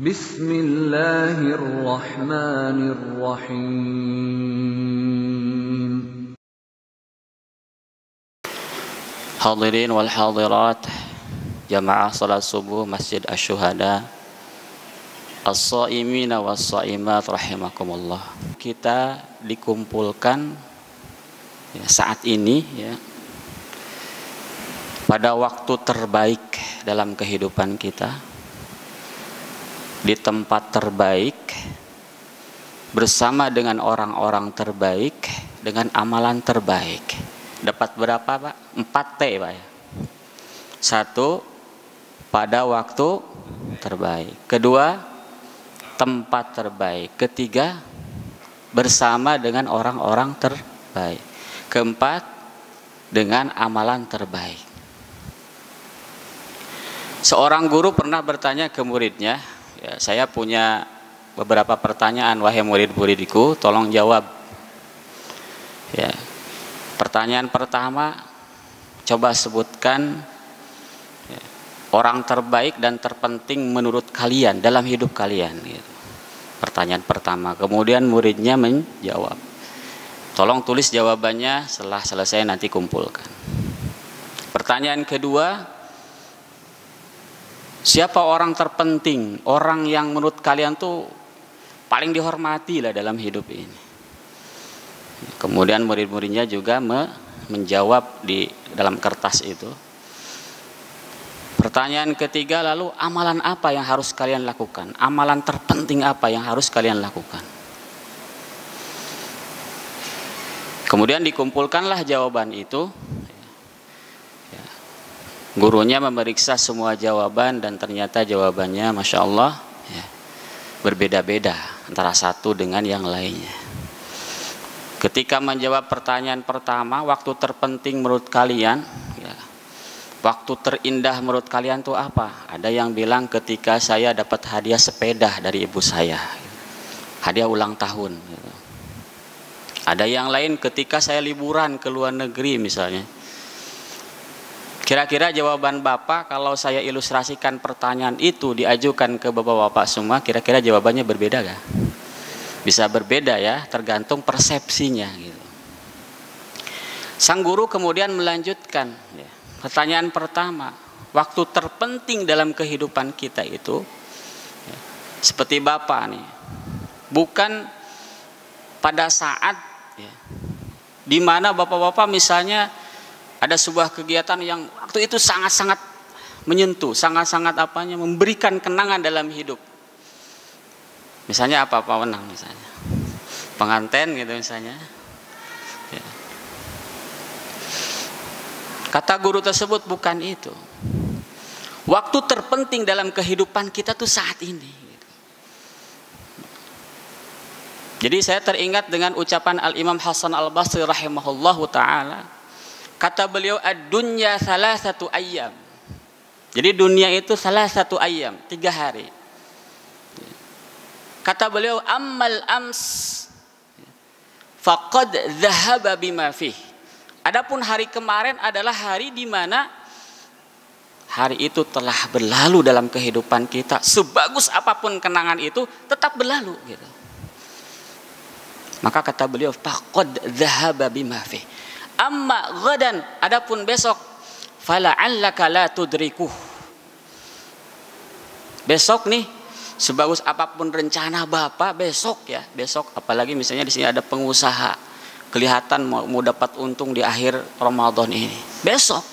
Bismillahirrahmanirrahim. Hadirin wal hadirat, jamaah salat subuh Masjid Asy-Syuhada, as-shaimina was-shaimat rahimakumullah. Kita dikumpulkan saat ini pada waktu terbaik dalam kehidupan kita, di tempat terbaik, bersama dengan orang-orang terbaik, dengan amalan terbaik. Dapat berapa, Pak? 4 T, Pak ya. 1, pada waktu terbaik. 2, tempat terbaik. 3, bersama dengan orang-orang terbaik. 4, dengan amalan terbaik. Seorang guru pernah bertanya ke muridnya, saya punya beberapa pertanyaan, wahai murid-muridku, tolong jawab. Pertanyaan pertama, coba sebutkan orang terbaik dan terpenting menurut kalian dalam hidup kalian. Pertanyaan pertama. Kemudian muridnya menjawab. Tolong tulis jawabannya, setelah selesai nanti kumpulkan. Pertanyaan kedua, siapa orang terpenting, orang yang menurut kalian tuh paling dihormati lah dalam hidup ini? Kemudian murid-muridnya juga menjawab di dalam kertas itu. Pertanyaan ketiga, lalu amalan apa yang harus kalian lakukan? Amalan terpenting apa yang harus kalian lakukan? Kemudian dikumpulkanlah jawaban itu. Gurunya memeriksa semua jawaban dan ternyata jawabannya Masya Allah berbeda-beda antara satu dengan yang lainnya. Ketika menjawab pertanyaan pertama, waktu terpenting menurut kalian, waktu terindah menurut kalian itu apa? Ada yang bilang ketika saya dapat hadiah sepeda dari ibu saya, hadiah ulang tahun. Ada yang lain ketika saya liburan ke luar negeri misalnya. Kira-kira jawaban Bapak kalau saya ilustrasikan pertanyaan itu diajukan ke Bapak-bapak semua, kira-kira jawabannya berbeda gak? Bisa berbeda ya, tergantung persepsinya gitu. Sang guru kemudian melanjutkan pertanyaan pertama, waktu terpenting dalam kehidupan kita itu seperti Bapak nih, bukan pada saat di mana Bapak-bapak misalnya ada sebuah kegiatan yang waktu itu sangat-sangat menyentuh, sangat-sangat memberikan kenangan dalam hidup. Misalnya apa, Pak Wenang misalnya, pengantin gitu misalnya. Kata guru tersebut bukan itu. Waktu terpenting dalam kehidupan kita tuh saat ini. Jadi saya teringat dengan ucapan Al-Imam Hasan Al-Basri rahimahullahu ta'ala. Kata beliau, ad-dunya salasatu ayyam. Jadi dunia itu salasatu ayyam, 3 hari. Kata beliau, ammal ams faqad dhahaba bima fih. Adapun hari kemarin adalah hari di mana hari itu telah berlalu dalam kehidupan kita. Sebagus apapun kenangan itu tetap berlalu gitu. Maka kata beliau, faqad dhahaba bima fih. Amma ghadan, adapun besok, fala'allaka la tudrikuh. Besok nih, sebagus apapun rencana Bapak besok apalagi misalnya di sini ada pengusaha, kelihatan mau dapat untung di akhir Ramadan ini. Besok,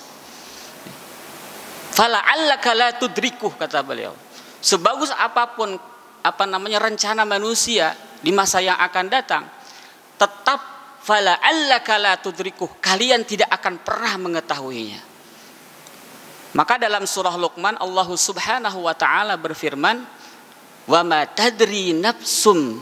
fala'allaka la tudrikuh, kata beliau. Sebagus apapun rencana manusia di masa yang akan datang, tetap fala'allaka la tudrikuh, kalian tidak akan pernah mengetahuinya. Maka dalam surah Luqman Allah Subhanahu wa taala berfirman, wa ma tadri nafsum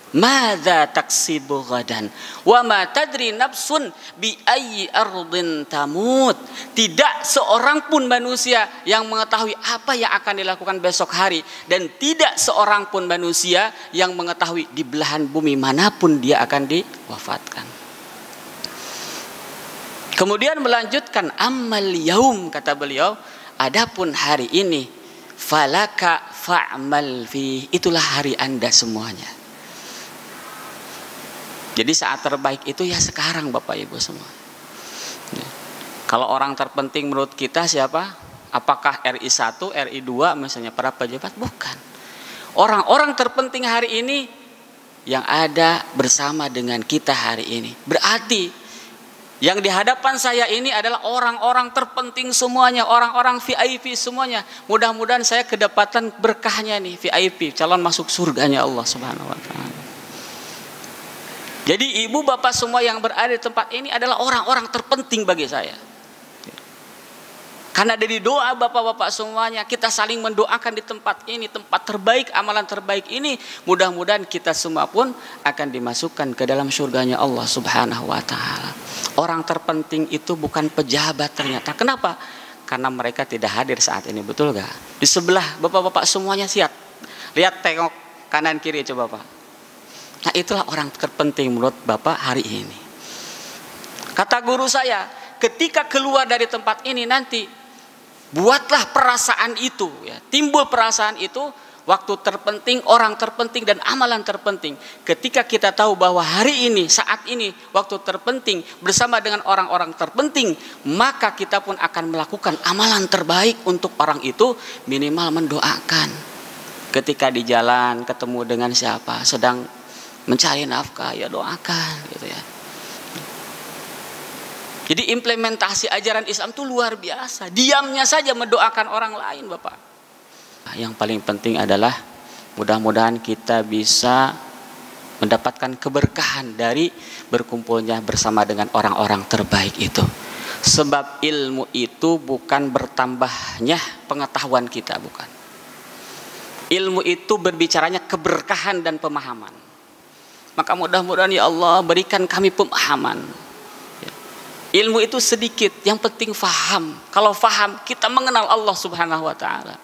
madza taksibu ghadan wa ma tadri nafsun bi ayyi ardin tamut. Tidak seorang pun manusia yang mengetahui apa yang akan dilakukan besok hari, dan tidak seorang pun manusia yang mengetahui di belahan bumi manapun dia akan diwafatkan. Kemudian melanjutkan, ammal yaum, kata beliau, adapun hari ini falaka fa'mal fi, itulah hari Anda semuanya. Jadi saat terbaik itu ya sekarang Bapak Ibu semua. Kalau orang terpenting menurut kita siapa? Apakah RI 1, RI 2 misalnya para pejabat? Bukan. Orang-orang terpenting hari ini yang ada bersama dengan kita hari ini. Berarti yang di hadapan saya ini adalah orang-orang terpenting semuanya, orang-orang VIP semuanya. Mudah-mudahan saya kedapatan berkahnya nih, VIP, calon masuk surganya Allah Subhanahu wa taala. Jadi ibu bapak semua yang berada di tempat ini adalah orang-orang terpenting bagi saya. Karena dari doa bapak-bapak semuanya, kita saling mendoakan di tempat ini, tempat terbaik, amalan terbaik ini. Mudah-mudahan kita semua pun akan dimasukkan ke dalam surganya Allah Subhanahu wa taala. Orang terpenting itu bukan pejabat ternyata. Kenapa? Karena mereka tidak hadir saat ini, betul gak? Di sebelah bapak-bapak semuanya siap. Lihat, tengok kanan kiri coba Pak. Nah itulah orang terpenting menurut Bapak hari ini. Kata guru saya, ketika keluar dari tempat ini nanti, buatlah perasaan itu, ya. Timbul perasaan itu, waktu terpenting, orang terpenting, dan amalan terpenting. Ketika kita tahu bahwa hari ini, saat ini, waktu terpenting bersama dengan orang-orang terpenting, maka kita pun akan melakukan amalan terbaik untuk orang itu, minimal mendoakan. Ketika di jalan ketemu dengan siapa, sedang mencari nafkah, ya doakan gitu ya. Jadi implementasi ajaran Islam itu luar biasa. Diamnya saja mendoakan orang lain Bapak. Yang paling penting adalah mudah-mudahan kita bisa mendapatkan keberkahan dari berkumpulnya bersama dengan orang-orang terbaik itu. Sebab ilmu itu bukan bertambahnya pengetahuan kita, bukan. Ilmu itu berbicaranya keberkahan dan pemahaman. Maka mudah-mudahan ya Allah berikan kami pemahaman. Ilmu itu sedikit, yang penting faham. Kalau faham, kita mengenal Allah Subhanahu wa taala.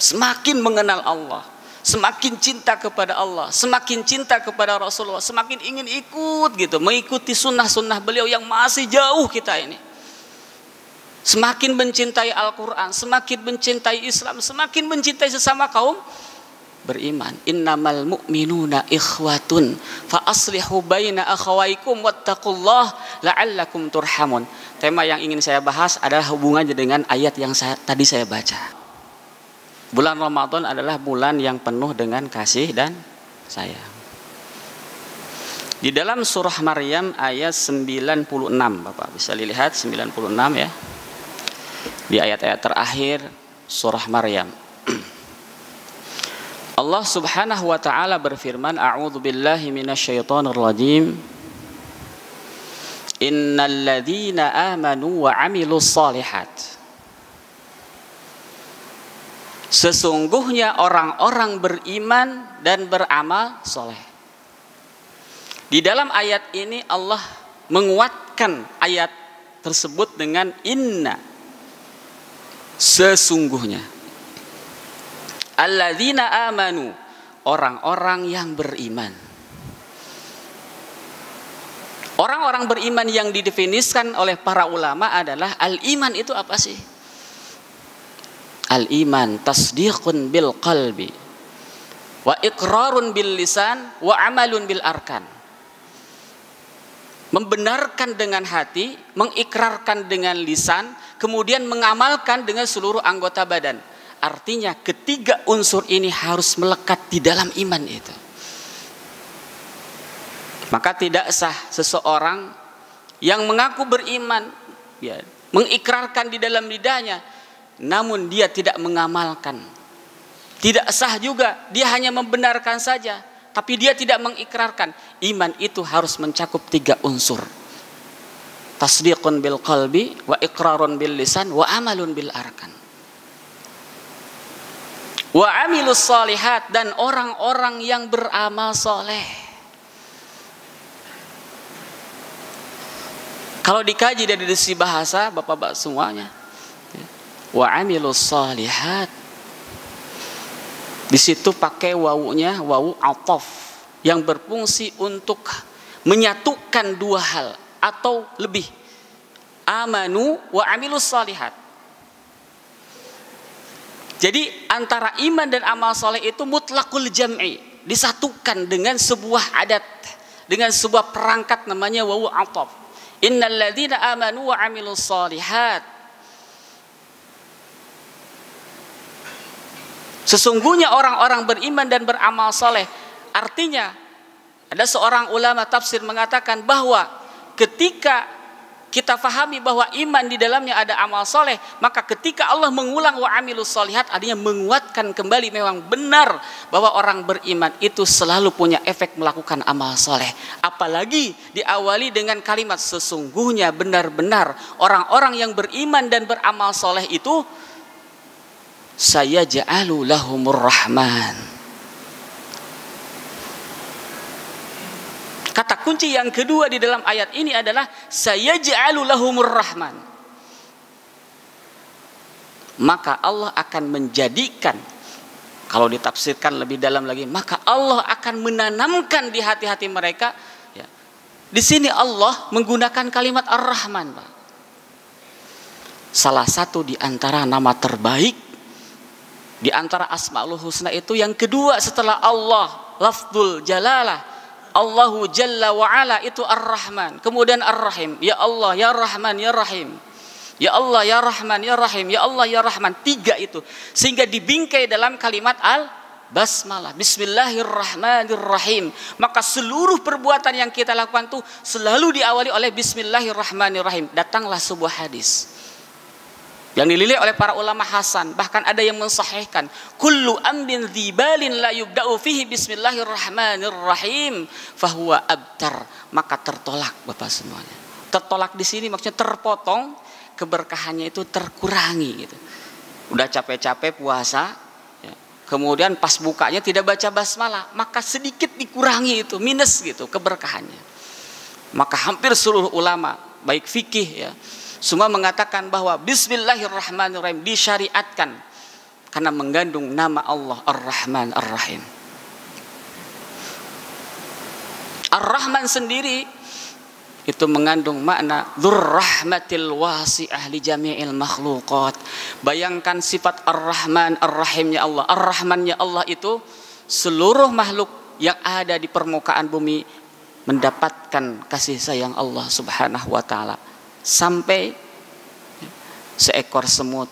Semakin mengenal Allah, semakin cinta kepada Allah, semakin cinta kepada Rasulullah, semakin ingin ikut gitu, mengikuti sunnah-sunnah beliau yang masih jauh kita ini. Semakin mencintai Al-Quran, semakin mencintai Islam, semakin mencintai sesama kaum beriman. Innamal mu'minuna ikhwatun fa aslihu baina akhawaikum wattaqullah la'allakum turhamun. Tema yang ingin saya bahas adalah hubungannya dengan ayat yang tadi saya baca. Bulan Ramadan adalah bulan yang penuh dengan kasih dan sayang. Di dalam surah Maryam ayat 96, Bapak bisa lihat 96 ya. Di ayat-ayat terakhir surah Maryam. Allah Subhanahu wa taala berfirman, A'udzu billahi minasyaitonir rajim. Innal ladzina amanu wa 'amilus shalihat. Sesungguhnya orang-orang beriman dan beramal soleh. Di dalam ayat ini Allah menguatkan ayat tersebut dengan inna. Sesungguhnya. Alladzina amanu, orang-orang yang beriman. Orang-orang beriman yang didefinisikan oleh para ulama adalah al-iman itu apa sih? Al-iman tasdiqun bil qalbi wa iqrarun bil lisan wa amalun bil arkan. Membenarkan dengan hati, mengikrarkan dengan lisan, kemudian mengamalkan dengan seluruh anggota badan. Artinya ketiga unsur ini harus melekat di dalam iman itu. Maka tidak sah seseorang yang mengaku beriman, ya, mengikrarkan di dalam lidahnya, namun dia tidak mengamalkan. Tidak sah juga, dia hanya membenarkan saja, tapi dia tidak mengikrarkan. Iman itu harus mencakup tiga unsur. Tasdiqun bil qalbi, wa iqrarun bil lisan, wa amalun bil arkan. Wa amilus shalihat, dan orang-orang yang beramal soleh. Kalau dikaji dari sisi bahasa, bapak-bapak semuanya, wa amilus shalihat, di situ pakai wawunya, wawu ataf, yang berfungsi untuk menyatukan dua hal atau lebih. Amanu wa amilus shalihat. Jadi antara iman dan amal soleh itu mutlakul jam'i, disatukan dengan sebuah adat, dengan sebuah perangkat namanya wawu ataf. Innal ladzina amanu wa amilus solihat. Sesungguhnya orang-orang beriman dan beramal soleh. Artinya ada seorang ulama tafsir mengatakan bahwa ketika kita fahami bahwa iman di dalamnya ada amal soleh, maka ketika Allah mengulang wa amilus solihat, artinya menguatkan kembali memang benar bahwa orang beriman itu selalu punya efek melakukan amal soleh. Apalagi diawali dengan kalimat sesungguhnya benar-benar orang-orang yang beriman dan beramal soleh itu sayaj'alu lahumur rahman. Kata kunci yang kedua di dalam ayat ini adalah sayaj'alu lahumur rahman. Maka Allah akan menjadikan, kalau ditafsirkan lebih dalam lagi, maka Allah akan menanamkan di hati-hati mereka. Ya. Di sini Allah menggunakan kalimat Ar-Rahman, Pak. Salah satu di antara nama terbaik di antara Asmaul Husna itu yang kedua setelah Allah, lafdzul jalalah. Allahu Jalla wa Ala itu Ar-Rahman, kemudian Ar-Rahim. Ya Allah, ya Rahman, ya Rahim. Ya Allah, ya Rahman, ya Rahim. Ya Allah, ya Rahman. 3 itu. Sehingga dibingkai dalam kalimat Al-Basmalah. Bismillahirrahmanirrahim. Maka seluruh perbuatan yang kita lakukan itu selalu diawali oleh Bismillahirrahmanirrahim. Datanglah sebuah hadis yang dinilai oleh para ulama hasan, bahkan ada yang mensahihkan, kullu amrin dzibalin la yubda'u fihi bismillahirrahmanirrahim fahuwa abtar, maka tertolak Bapak semuanya. Tertolak di sini maksudnya terpotong, keberkahannya itu terkurangi gitu. Udah capek-capek puasa, ya, kemudian pas bukanya tidak baca basmalah, maka sedikit dikurangi itu, minus gitu keberkahannya. Maka hampir seluruh ulama baik fikih ya semua mengatakan bahwa Bismillahirrahmanirrahim disyariatkan karena mengandung nama Allah Ar-Rahman Ar-Rahim. Ar-Rahman sendiri itu mengandung makna dzurrahmatil wasi'ah li jami'il makhluqat. Bayangkan sifat Ar-Rahman Ar-Rahimnya Allah. Ar-Rahmannya Allah itu seluruh makhluk yang ada di permukaan bumi mendapatkan kasih sayang Allah Subhanahu wa taala. Sampai seekor semut,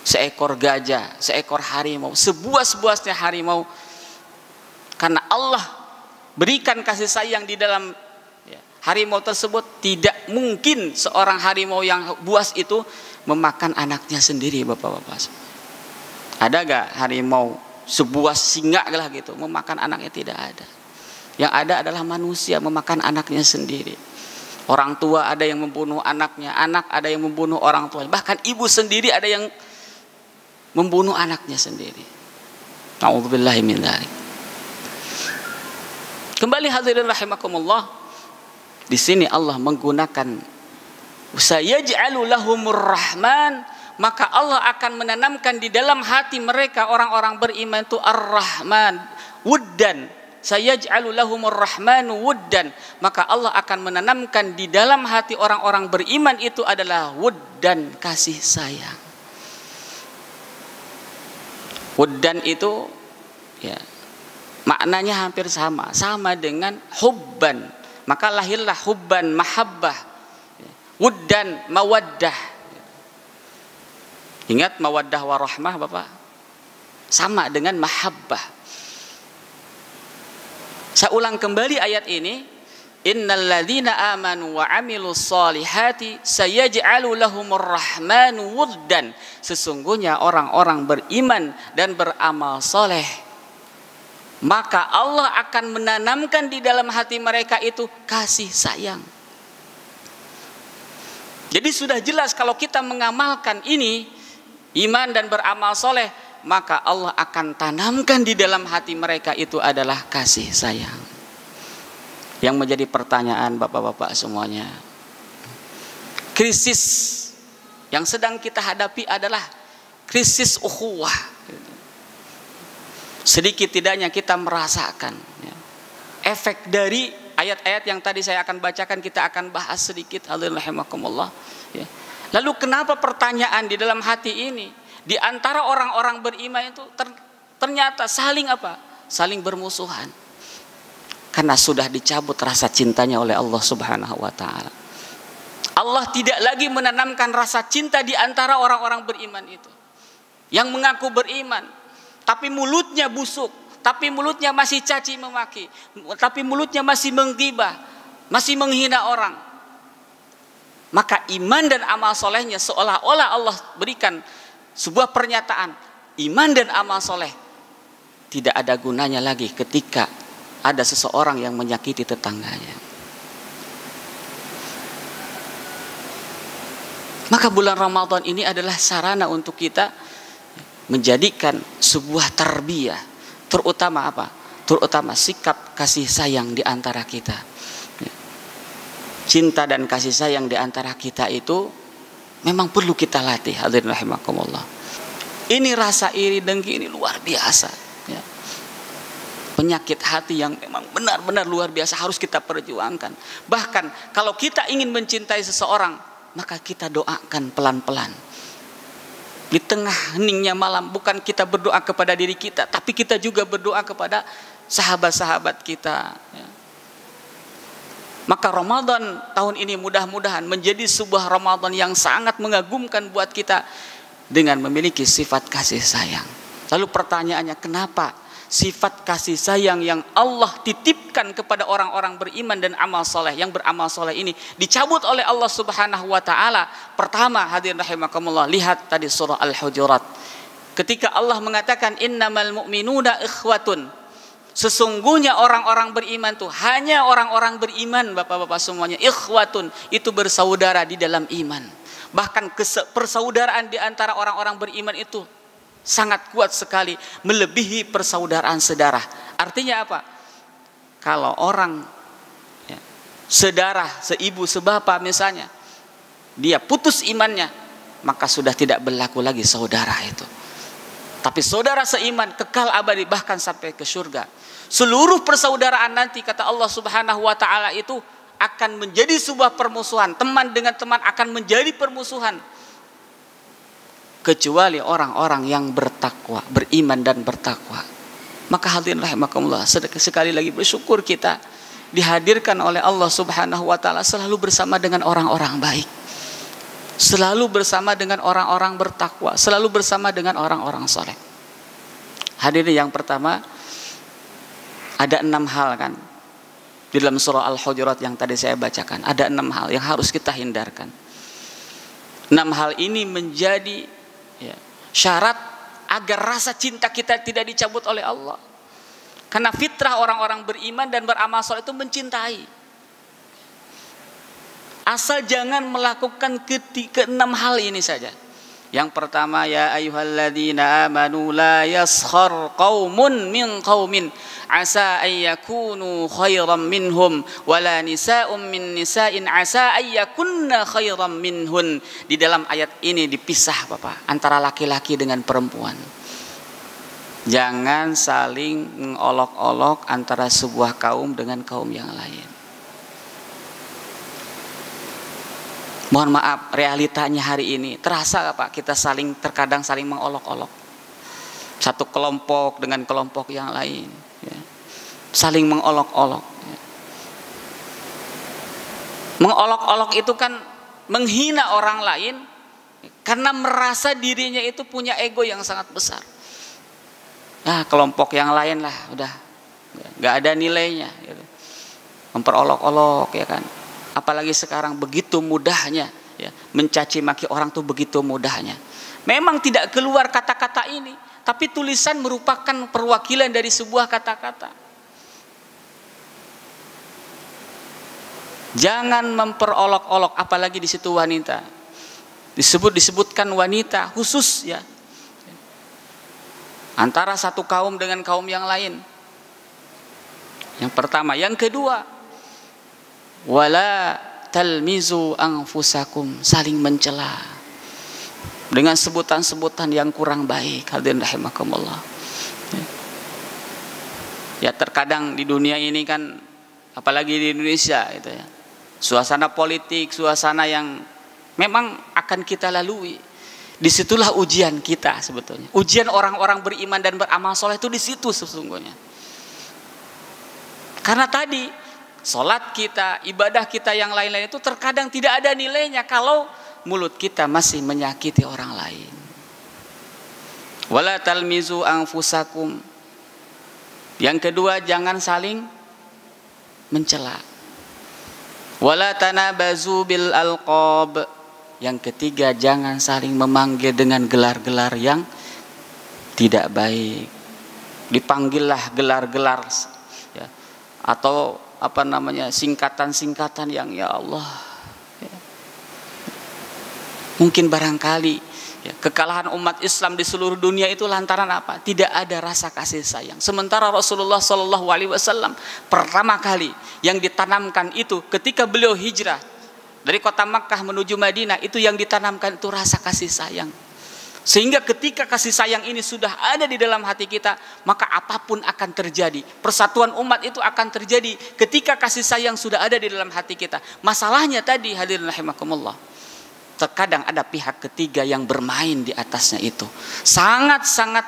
seekor gajah, seekor harimau, sebuas-buasnya harimau, karena Allah berikan kasih sayang di dalam harimau tersebut, tidak mungkin seorang harimau yang buas itu memakan anaknya sendiri, Bapak-bapak. Ada gak harimau sebuas singa lah gitu memakan anaknya? Tidak ada. Yang ada adalah manusia memakan anaknya sendiri. Orang tua ada yang membunuh anaknya, anak ada yang membunuh orang tua, bahkan ibu sendiri ada yang membunuh anaknya sendiri. A'udzubillahi min dzalik. Kembali hadirin rahimakumullah, di sini Allah menggunakan sayaj'alu lahumur rahman, maka Allah akan menanamkan di dalam hati mereka orang-orang beriman itu Ar-Rahman, wuddan. Sayaj'alu lahumur rahmanu wuddan, maka Allah akan menanamkan di dalam hati orang-orang beriman itu adalah wuddan, kasih sayang. Wuddan itu ya maknanya hampir sama dengan hubban, maka lahirlah hubban mahabbah, wuddan mawaddah. Ingat mawaddah warahmah Bapak, sama dengan mahabbah. Saya ulang kembali ayat ini, innal ladzina amanu wa amilus solihati sayaj'alu lahumur rahmanu wuddan. Sesungguhnya orang-orang beriman dan beramal soleh, maka Allah akan menanamkan di dalam hati mereka itu kasih sayang. Jadi sudah jelas kalau kita mengamalkan ini, iman dan beramal soleh, maka Allah akan tanamkan di dalam hati mereka itu adalah kasih sayang. Yang menjadi pertanyaan Bapak-bapak semuanya, krisis yang sedang kita hadapi adalah krisis ukhuwah. Sedikit tidaknya kita merasakan efek dari ayat-ayat yang tadi saya akan bacakan, kita akan bahas sedikit. Alhamdulillah. Lalu kenapa pertanyaan di dalam hati ini? Di antara orang-orang beriman itu ternyata saling apa? Saling bermusuhan. Karena sudah dicabut rasa cintanya oleh Allah Subhanahu wa taala. Allah tidak lagi menanamkan rasa cinta di antara orang-orang beriman itu. Yang mengaku beriman, tapi mulutnya busuk, tapi mulutnya masih caci memaki, tapi mulutnya masih menggibah, masih menghina orang. Maka iman dan amal solehnya seolah-olah Allah berikan sebuah pernyataan, iman dan amal soleh tidak ada gunanya lagi ketika ada seseorang yang menyakiti tetangganya. Maka bulan Ramadan ini adalah sarana untuk kita menjadikan sebuah tarbiyah, terutama apa? Terutama sikap kasih sayang di antara kita. Cinta dan kasih sayang di antara kita itu memang perlu kita latih, hadirin rahimakumullah. Ini rasa iri dengki ini luar biasa, ya. Penyakit hati yang memang benar-benar luar biasa harus kita perjuangkan. Bahkan kalau kita ingin mencintai seseorang, maka kita doakan pelan-pelan. Di tengah heningnya malam, bukan kita berdoa kepada diri kita, tapi kita juga berdoa kepada sahabat-sahabat kita, ya. Maka Ramadan tahun ini mudah-mudahan menjadi sebuah Ramadan yang sangat mengagumkan buat kita dengan memiliki sifat kasih sayang. Lalu pertanyaannya, kenapa sifat kasih sayang yang Allah titipkan kepada orang-orang beriman dan amal soleh, yang beramal soleh ini dicabut oleh Allah Subhanahu wa taala? Pertama, hadirin rahimakumullah, lihat tadi surah Al-Hujurat. Ketika Allah mengatakan innamal mu'minuna ikhwatun, sesungguhnya orang-orang beriman tuh hanya orang-orang beriman, Bapak-bapak semuanya, ikhwatun, itu bersaudara di dalam iman. Bahkan persaudaraan di antara orang-orang beriman itu sangat kuat sekali, melebihi persaudaraan sedarah. Artinya apa? Kalau orang, ya, sedarah, seibu, sebapa misalnya, dia putus imannya, maka sudah tidak berlaku lagi saudara itu. Tapi saudara seiman kekal abadi, bahkan sampai ke surga. Seluruh persaudaraan nanti, kata Allah Subhanahu wa taala, itu akan menjadi sebuah permusuhan. Teman dengan teman akan menjadi permusuhan, kecuali orang-orang yang bertakwa, beriman dan bertakwa. Maka hadirin rahimakumullah, sekali lagi bersyukur kita dihadirkan oleh Allah Subhanahu wa taala selalu bersama dengan orang-orang baik, selalu bersama dengan orang-orang bertakwa, selalu bersama dengan orang-orang soleh. Hadirin, yang pertama ada 6 hal kan di dalam surah Al-Hujurat yang tadi saya bacakan. Ada 6 hal yang harus kita hindarkan. 6 hal ini menjadi, ya, syarat agar rasa cinta kita tidak dicabut oleh Allah. Karena fitrah orang-orang beriman dan beramal saleh itu mencintai. Asal jangan melakukan ke-6 hal ini saja. Yang pertama, ya ayyuhalladzina amanu la yaskhar qaumun min qaumin asa ayyakunu khairan minhum wala nisa'un min nisa'in asa ayyakunna khairan minhun. Di dalam ayat ini dipisah, Bapak, antara laki-laki dengan perempuan. Jangan saling mengolok-olok antara sebuah kaum dengan kaum yang lain. Mohon maaf, realitanya hari ini terasa Pak, kita terkadang saling mengolok-olok satu kelompok dengan kelompok yang lain, ya. Saling mengolok-olok, ya. Mengolok-olok itu kan menghina orang lain karena merasa dirinya itu punya ego yang sangat besar. Nah, kelompok yang lain lah udah nggak ada nilainya, gitu. Memperolok-olok, ya kan. Apalagi sekarang begitu mudahnya, ya, mencaci maki orang tuh begitu mudahnya. Memang tidak keluar kata-kata ini, tapi tulisan merupakan perwakilan dari sebuah kata-kata. Jangan memperolok-olok, apalagi di situ wanita. Disebutkan wanita khusus, ya. Antara satu kaum dengan kaum yang lain. Yang pertama, yang kedua, wala talmizu anfusakum, saling mencela dengan sebutan-sebutan yang kurang baik. Hadirin rahimakumullah. Ya, terkadang di dunia ini kan, apalagi di Indonesia itu, ya, suasana politik, suasana yang memang akan kita lalui. Disitulah ujian kita sebetulnya. Ujian orang-orang beriman dan beramal soleh itu di situ sesungguhnya. Karena tadi sholat kita, ibadah kita yang lain-lain itu terkadang tidak ada nilainya kalau mulut kita masih menyakiti orang lain. Wala talmizu anfusakum. Yang kedua, jangan saling mencela. Wala tanabazu bil alqab. Yang ketiga, jangan saling memanggil dengan gelar-gelar yang tidak baik. Dipanggillah gelar-gelar ya, atau apa namanya, singkatan-singkatan yang ya Allah ya. Mungkin barangkali ya, kekalahan umat Islam di seluruh dunia itu lantaran apa? Tidak ada rasa kasih sayang. Sementara Rasulullah SAW pertama kali yang ditanamkan itu ketika beliau hijrah dari kota Makkah menuju Madinah, itu yang ditanamkan itu rasa kasih sayang. Sehingga ketika kasih sayang ini sudah ada di dalam hati kita, maka apapun akan terjadi. Persatuan umat itu akan terjadi ketika kasih sayang sudah ada di dalam hati kita. Masalahnya tadi, hadirin rahimakumullah, terkadang ada pihak ketiga yang bermain di atasnya itu. Sangat-sangat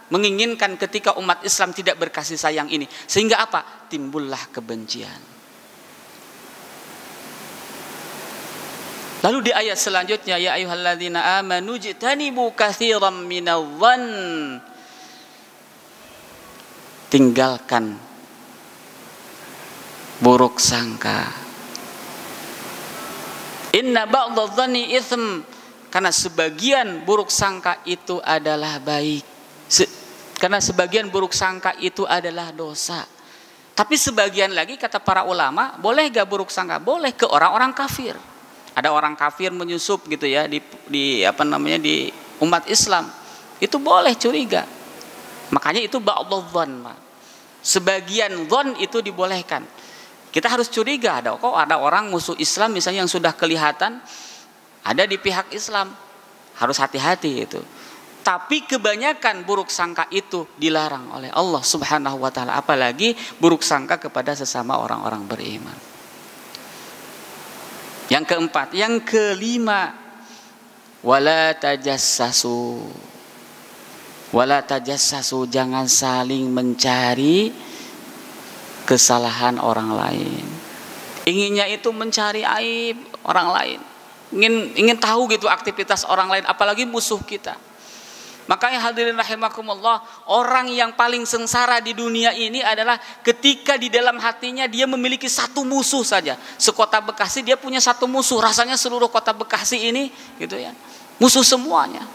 menginginkan ketika umat Islam tidak berkasih sayang ini. Sehingga apa? Timbullah kebencian. Lalu di ayat selanjutnya, ya ayyuhalladzina amanu jtanibu katsiran minadh-dhann. Tinggalkan buruk sangka. Inna ba'dadh-dhanni itsm. Karena sebagian buruk sangka itu adalah baik. Karena sebagian buruk sangka itu adalah dosa. Tapi sebagian lagi, kata para ulama, boleh gak buruk sangka? Boleh ke orang-orang kafir. Ada orang kafir menyusup gitu ya di apa namanya, di umat Islam, itu boleh curiga. Makanya itu ba'dadh-dhann. Sebagian dhon itu dibolehkan. Kita harus curiga, kok ada orang musuh Islam misalnya yang sudah kelihatan ada di pihak Islam, harus hati-hati itu. Tapi kebanyakan buruk sangka itu dilarang oleh Allah Subhanahu wa taala, apalagi buruk sangka kepada sesama orang-orang beriman. Yang keempat, yang kelima, wala tajassasu. Wala tajassasu, jangan saling mencari kesalahan orang lain. Inginnya itu mencari aib orang lain. Ingin tahu gitu aktivitas orang lain, apalagi musuh kita. Makanya hadirin rahimakumullah, orang yang paling sengsara di dunia ini adalah ketika di dalam hatinya dia memiliki satu musuh saja. Sekota Bekasi dia punya satu musuh, rasanya seluruh kota Bekasi ini gitu ya, musuh semuanya.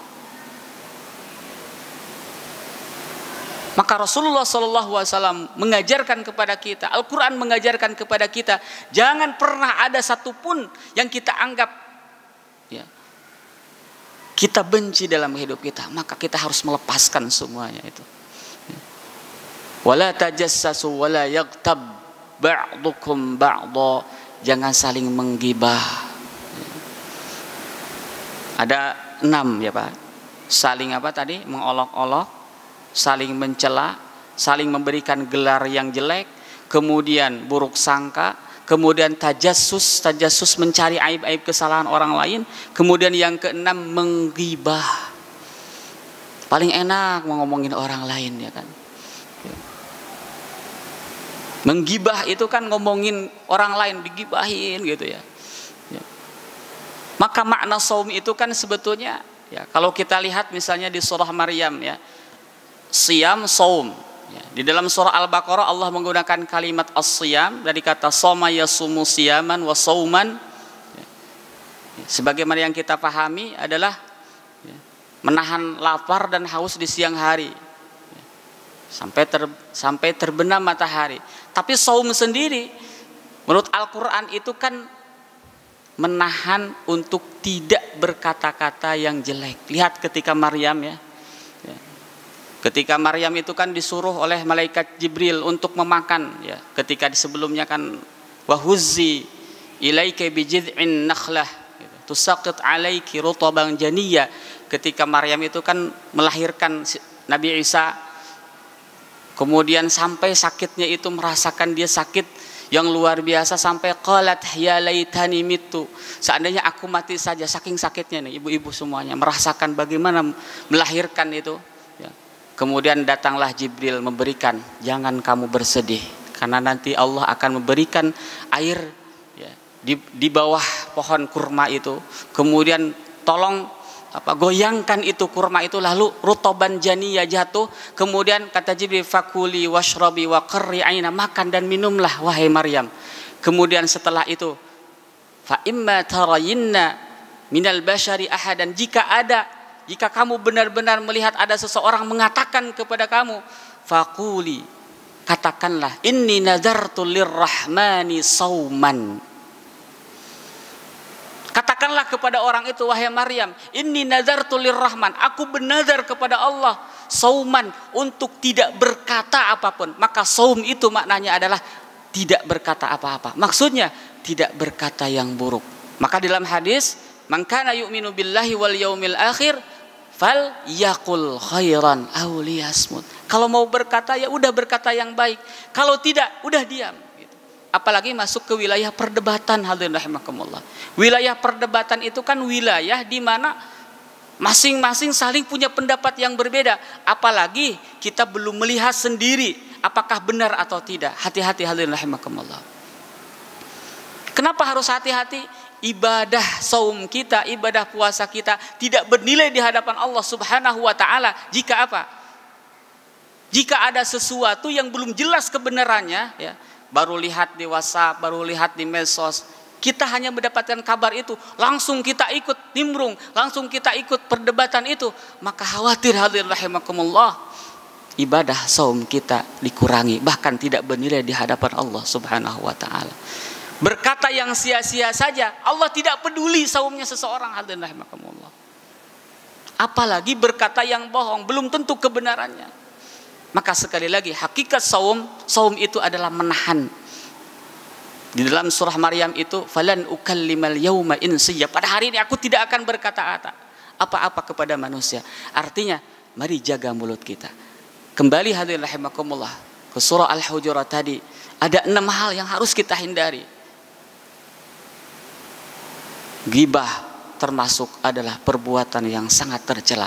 Maka Rasulullah SAW mengajarkan kepada kita, Al-Quran mengajarkan kepada kita, jangan pernah ada satupun yang kita anggap ya, kita benci dalam hidup kita, maka kita harus melepaskan semuanya itu. Wala tajassasu wala yaghtab ba'dukum ba'dha, jangan saling menggibah. Ada 6 ya Pak. Saling apa tadi? Mengolok-olok, saling mencela, saling memberikan gelar yang jelek, kemudian buruk sangka, kemudian tajassus mencari aib-aib kesalahan orang lain, kemudian yang keenam menggibah. Paling enak ngomongin orang lain ya kan. Menggibah itu kan ngomongin orang lain, digibahin gitu ya. Maka makna saum itu kan sebetulnya ya, kalau kita lihat misalnya di surah Maryam ya, siyam saum. Ya, di dalam surah Al-Baqarah Allah menggunakan kalimat as-siyam dari kata soma yasumu siyaman wa sauman. Ya, sebagaimana yang kita pahami adalah ya, menahan lapar dan haus di siang hari ya, sampai terbenam matahari. Tapi saum sendiri menurut Al-Quran itu kan menahan untuk tidak berkata-kata yang jelek. Lihat ketika Maryam ya. Ketika Maryam itu kan disuruh oleh malaikat Jibril untuk memakan ya, ketika sebelumnya kan wahuzzi ilaika bijid'in nakhlah tusaqit alaiki rutaban janiyya, ketika Maryam itu kan melahirkan Nabi Isa, kemudian sampai sakitnya itu merasakan dia sakit yang luar biasa sampai qalat ya laitani mitu, seandainya aku mati saja. Saking sakitnya nih ibu-ibu semuanya merasakan bagaimana melahirkan itu ya. Kemudian datanglah Jibril memberikan, jangan kamu bersedih karena nanti Allah akan memberikan air ya, di bawah pohon kurma itu. Kemudian tolong goyangkan itu kurma itu, lalu rutoban janiyah jatuh. Kemudian kata Jibril, fakuli washrabi wa qarri aina, makan dan minumlah wahai Maryam. Kemudian setelah itu, fa imma tarayinna minal bashari ahadan, jika kamu benar-benar melihat ada seseorang mengatakan kepada kamu, fakuli, katakanlah, inni nazartu lirrahmani sauman. Katakanlah kepada orang itu, wahai Maryam, inni nazartu lirrahman, aku bernazar kepada Allah sauman, untuk tidak berkata apapun. Maka saum itu maknanya adalah tidak berkata apa-apa. Maksudnya tidak berkata yang buruk. Maka dalam hadis, man kana yu'minu billahi wal yaumil akhir fal yaqul khairan aw liyasmut. Kalau mau berkata ya udah berkata yang baik. Kalau tidak udah diam. Apalagi masuk ke wilayah perdebatan, hadirin rahimakumullah. Wilayah perdebatan itu kan wilayah di mana masing-masing saling punya pendapat yang berbeda. Apalagi kita belum melihat sendiri apakah benar atau tidak. Hati-hati hadirin rahimakumullah. Kenapa harus hati-hati? Ibadah saum kita, ibadah puasa kita tidak bernilai di hadapan Allah Subhanahu wa taala jika apa? Jika ada sesuatu yang belum jelas kebenarannya ya. Baru lihat di WhatsApp, baru lihat di medsos, kita hanya mendapatkan kabar itu, langsung kita ikut nimbrung, langsung kita ikut perdebatan itu, maka khawatir hadirin rahimakumullah, ibadah saum kita dikurangi, bahkan tidak bernilai di hadapan Allah Subhanahu wa taala. Berkata yang sia-sia saja, Allah tidak peduli saumnya seseorang, hadirin rahimakumullah. Apalagi berkata yang bohong, belum tentu kebenarannya. Maka sekali lagi hakikat saum itu adalah menahan. Di dalam surah Maryam itu, falan ukallimal yauma insiyya, pada hari ini aku tidak akan berkata apa-apa kepada manusia. Artinya mari jaga mulut kita. Kembali hadirin rahimakumullah ke surah Al-Hujurat tadi, ada 6 hal yang harus kita hindari. Ghibah termasuk adalah perbuatan yang sangat tercela.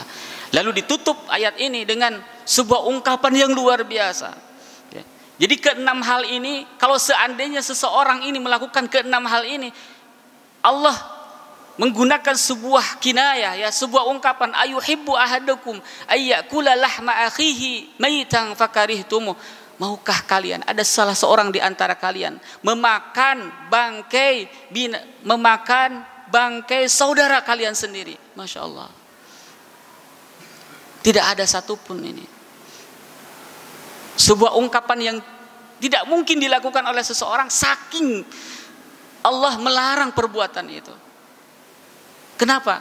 Lalu ditutup ayat ini dengan sebuah ungkapan yang luar biasa. Jadi ke-6 hal ini, kalau seandainya seseorang ini melakukan ke-6 hal ini, Allah menggunakan sebuah kinayah ya, sebuah ungkapan, ayuhibbu ahadukum ayyakula lahma akhihi maitan fakarihtumu. Maukah kalian, ada salah seorang di antara kalian memakan bangkai saudara kalian sendiri? Masya Allah. Tidak ada satupun ini. Sebuah ungkapan yang tidak mungkin dilakukan oleh seseorang, saking Allah melarang perbuatan itu. Kenapa?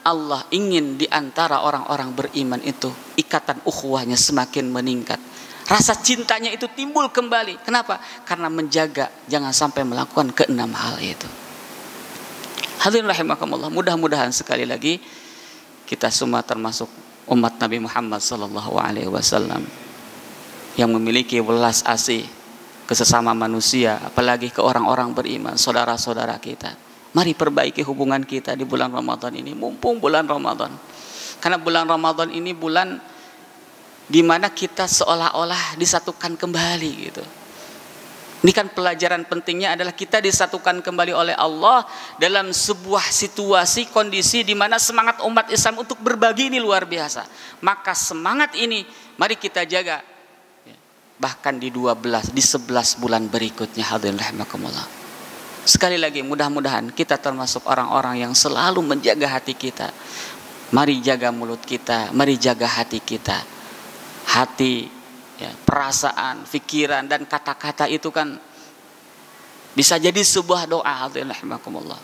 Allah ingin di antara orang-orang beriman itu ikatan ukhuwahnya semakin meningkat. Rasa cintanya itu timbul kembali. Kenapa? Karena menjaga jangan sampai melakukan ke-6 hal itu. Hadirin rahimakumullah, mudah-mudahan sekali lagi kita semua termasuk umat Nabi Muhammad sallallahu alaihi wasallam yang memiliki welas asih ke sesama manusia, apalagi ke orang-orang beriman, saudara-saudara kita. Mari perbaiki hubungan kita di bulan Ramadan ini, mumpung bulan Ramadan. Karena bulan Ramadan ini bulan di mana kita seolah-olah disatukan kembali gitu. Ini kan pelajaran pentingnya adalah kita disatukan kembali oleh Allah dalam sebuah situasi, kondisi di mana semangat umat Islam untuk berbagi ini luar biasa. Maka semangat ini mari kita jaga. Bahkan di 11 bulan berikutnya, hadirin rahimakumullah. Sekali lagi mudah-mudahan kita termasuk orang-orang yang selalu menjaga hati kita. Mari jaga mulut kita, mari jaga hati kita. Hati ya, perasaan, pikiran dan kata-kata itu kan bisa jadi sebuah doa, hadirin rahimakumullah.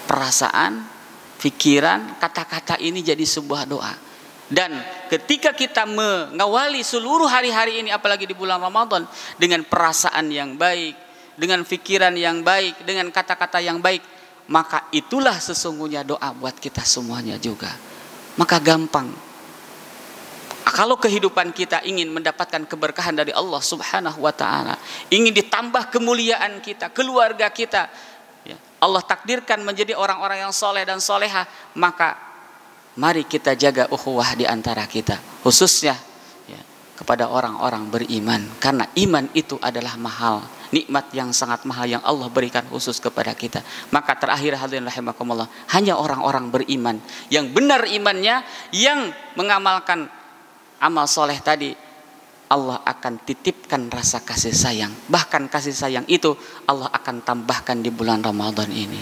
Perasaan, pikiran, kata-kata ini jadi sebuah doa. Dan ketika kita mengawali seluruh hari-hari ini, apalagi di bulan Ramadan, dengan perasaan yang baik, dengan pikiran yang baik, dengan kata-kata yang baik, maka itulah sesungguhnya doa buat kita semuanya juga. Maka gampang. Kalau kehidupan kita ingin mendapatkan keberkahan dari Allah Subhanahu wa taala, ingin ditambah kemuliaan kita, keluarga kita, ya, Allah takdirkan menjadi orang-orang yang soleh dan soleha, maka mari kita jaga ukhuwah di antara kita, khususnya ya, kepada orang-orang beriman, karena iman itu adalah mahal, nikmat yang sangat mahal yang Allah berikan khusus kepada kita. Maka terakhir hadirin rahimakumullah, hanya orang-orang beriman yang benar imannya, yang mengamalkan amal soleh tadi, Allah akan titipkan rasa kasih sayang. Bahkan kasih sayang itu Allah akan tambahkan di bulan Ramadan ini.